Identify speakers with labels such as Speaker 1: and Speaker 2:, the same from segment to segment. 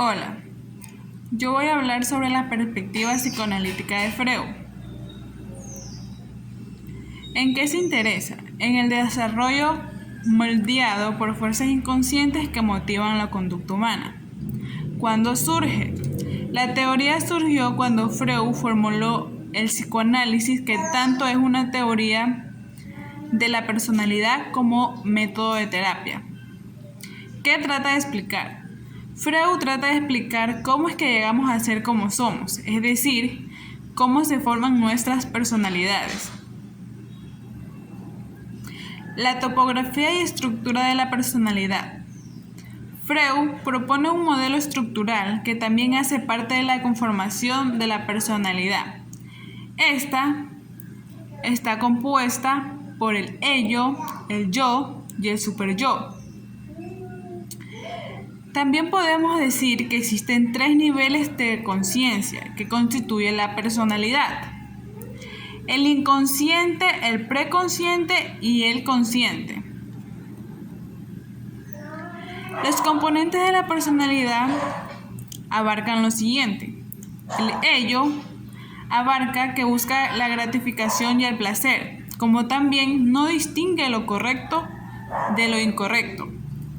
Speaker 1: Hola, yo voy a hablar sobre la perspectiva psicoanalítica de Freud. ¿En qué se interesa? En el desarrollo moldeado por fuerzas inconscientes que motivan la conducta humana. ¿Cuándo surge? La teoría surgió cuando Freud formuló el psicoanálisis, que tanto es una teoría de la personalidad como método de terapia. ¿Qué trata de explicar? Freud trata de explicar cómo es que llegamos a ser como somos, es decir, cómo se forman nuestras personalidades. La topografía y estructura de la personalidad. Freud propone un modelo estructural que también hace parte de la conformación de la personalidad. Esta está compuesta por el ello, el yo y el superyo. También podemos decir que existen 3 niveles de conciencia que constituyen la personalidad: el inconsciente, el preconsciente y el consciente. Los componentes de la personalidad abarcan lo siguiente: el ello abarca que busca la gratificación y el placer, como también no distingue lo correcto de lo incorrecto.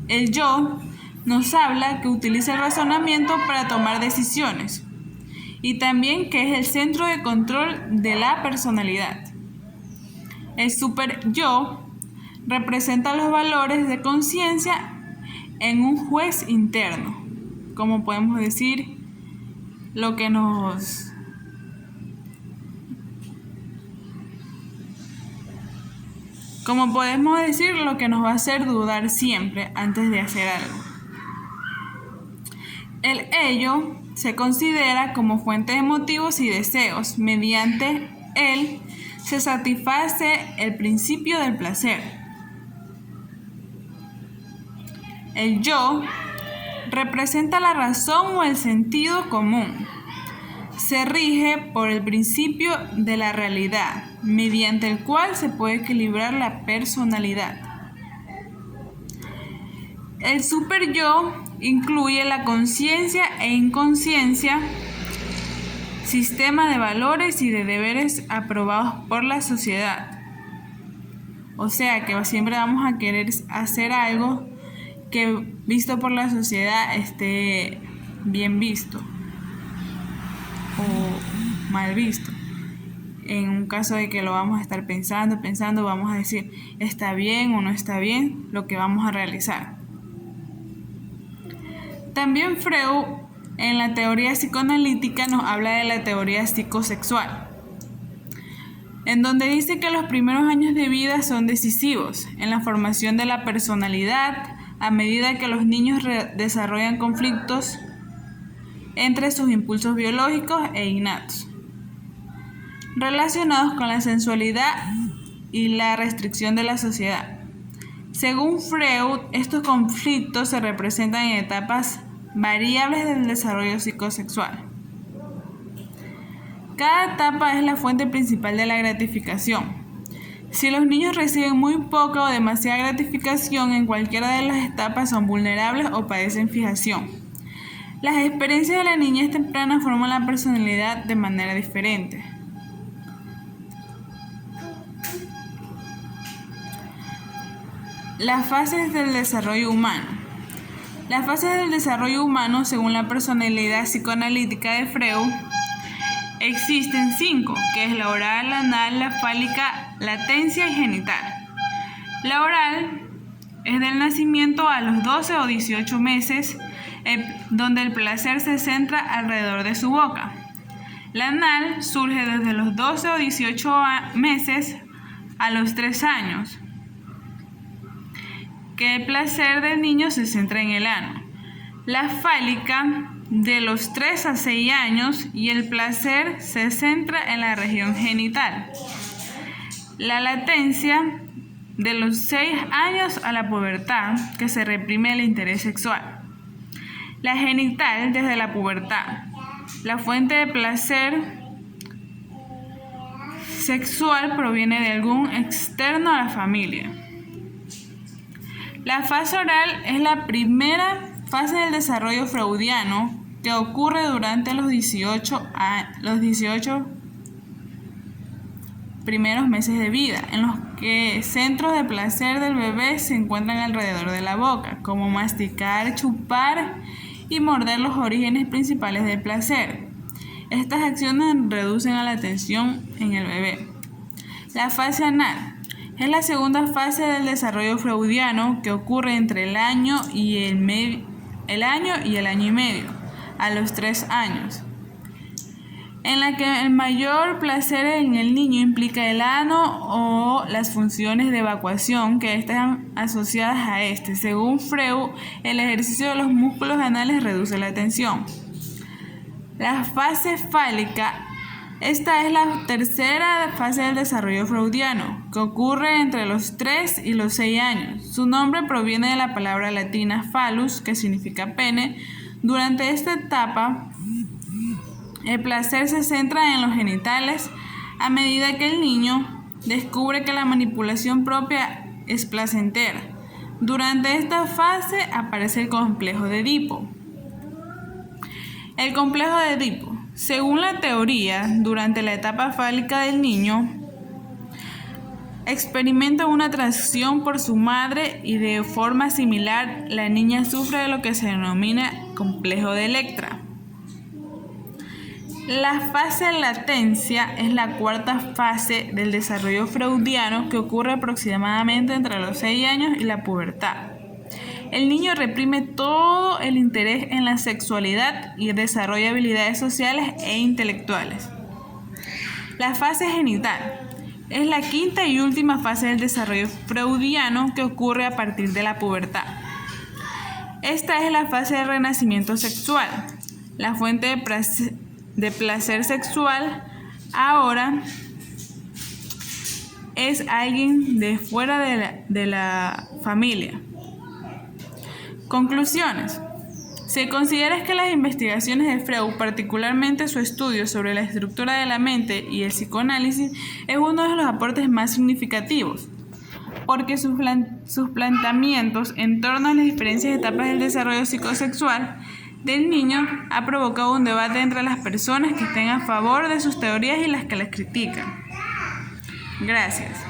Speaker 1: El yo nos habla que utiliza el razonamiento para tomar decisiones y también que es el centro de control de la personalidad. El superyo representa los valores de conciencia en un juez interno, como podemos decir, lo que nos va a hacer dudar siempre antes de hacer algo. El ello se considera como fuente de motivos y deseos. Mediante él se satisface el principio del placer. El yo representa la razón o el sentido común. Se rige por el principio de la realidad, mediante el cual se puede equilibrar la personalidad. El superyo incluye la conciencia e inconsciencia, sistema de valores y de deberes aprobados por la sociedad. O sea que siempre vamos a querer hacer algo que visto por la sociedad esté bien visto o mal visto. En un caso de que lo vamos a estar pensando, vamos a decir, ¿está bien o no está bien lo que vamos a realizar? También Freud, en la teoría psicoanalítica, nos habla de la teoría psicosexual, en donde dice que los primeros años de vida son decisivos en la formación de la personalidad a medida que los niños desarrollan conflictos entre sus impulsos biológicos e innatos, relacionados con la sensualidad y la restricción de la sociedad. Según Freud, estos conflictos se representan en etapas variables del desarrollo psicosexual. Cada etapa es la fuente principal de la gratificación. Si los niños reciben muy poca o demasiada gratificación en cualquiera de las etapas, son vulnerables o padecen fijación. Las experiencias de la niñez temprana forman la personalidad de manera diferente. Las fases del desarrollo humano. Las fases del desarrollo humano, según la personalidad psicoanalítica de Freud, existen 5, que es la oral, la anal, la fálica, latencia y genital. La oral es del nacimiento a los 12 o 18 meses, donde el placer se centra alrededor de su boca. La anal surge desde los 12 o 18 meses a los 3 años, que el placer del niño se centra en el ano. La fálica de los 3 a 6 años y el placer se centra en la región genital. La latencia de los 6 años a la pubertad, que se reprime el interés sexual. La genital desde la pubertad. La fuente de placer sexual proviene de algún externo a la familia. La fase oral es la primera Fase del desarrollo freudiano que ocurre durante los 18 primeros meses de vida, en los que centros de placer del bebé se encuentran alrededor de la boca, como masticar, chupar y morder los orígenes principales del placer. Estas acciones reducen a la tensión en el bebé. La fase anal es la segunda fase del desarrollo freudiano que ocurre entre el año y el año y medio, a los 3 años, en la que el mayor placer en el niño implica el ano o las funciones de evacuación que están asociadas a este. Según Freud, el ejercicio de los músculos anales reduce la tensión. La fase fálica. Esta es la tercera fase del desarrollo freudiano, que ocurre entre los 3 y los 6 años. Su nombre proviene de la palabra latina phallus, que significa pene. Durante esta etapa, el placer se centra en los genitales a medida que el niño descubre que la manipulación propia es placentera. Durante esta fase aparece el complejo de Edipo. El complejo de Edipo. Según la teoría, durante la etapa fálica del niño, experimenta una atracción por su madre y de forma similar la niña sufre de lo que se denomina complejo de Electra. La fase de latencia es la cuarta fase del desarrollo freudiano que ocurre aproximadamente entre los 6 años y la pubertad. El niño reprime todo el interés en la sexualidad y desarrolla habilidades sociales e intelectuales. La fase genital es la quinta y última fase del desarrollo freudiano que ocurre a partir de la pubertad. Esta es la fase de renacimiento sexual. La fuente de placer sexual ahora es alguien de fuera de la familia. Conclusiones. Se considera que las investigaciones de Freud, particularmente su estudio sobre la estructura de la mente y el psicoanálisis, es uno de los aportes más significativos, porque sus planteamientos en torno a las diferentes etapas del desarrollo psicosexual del niño ha provocado un debate entre las personas que estén a favor de sus teorías y las que las critican. Gracias.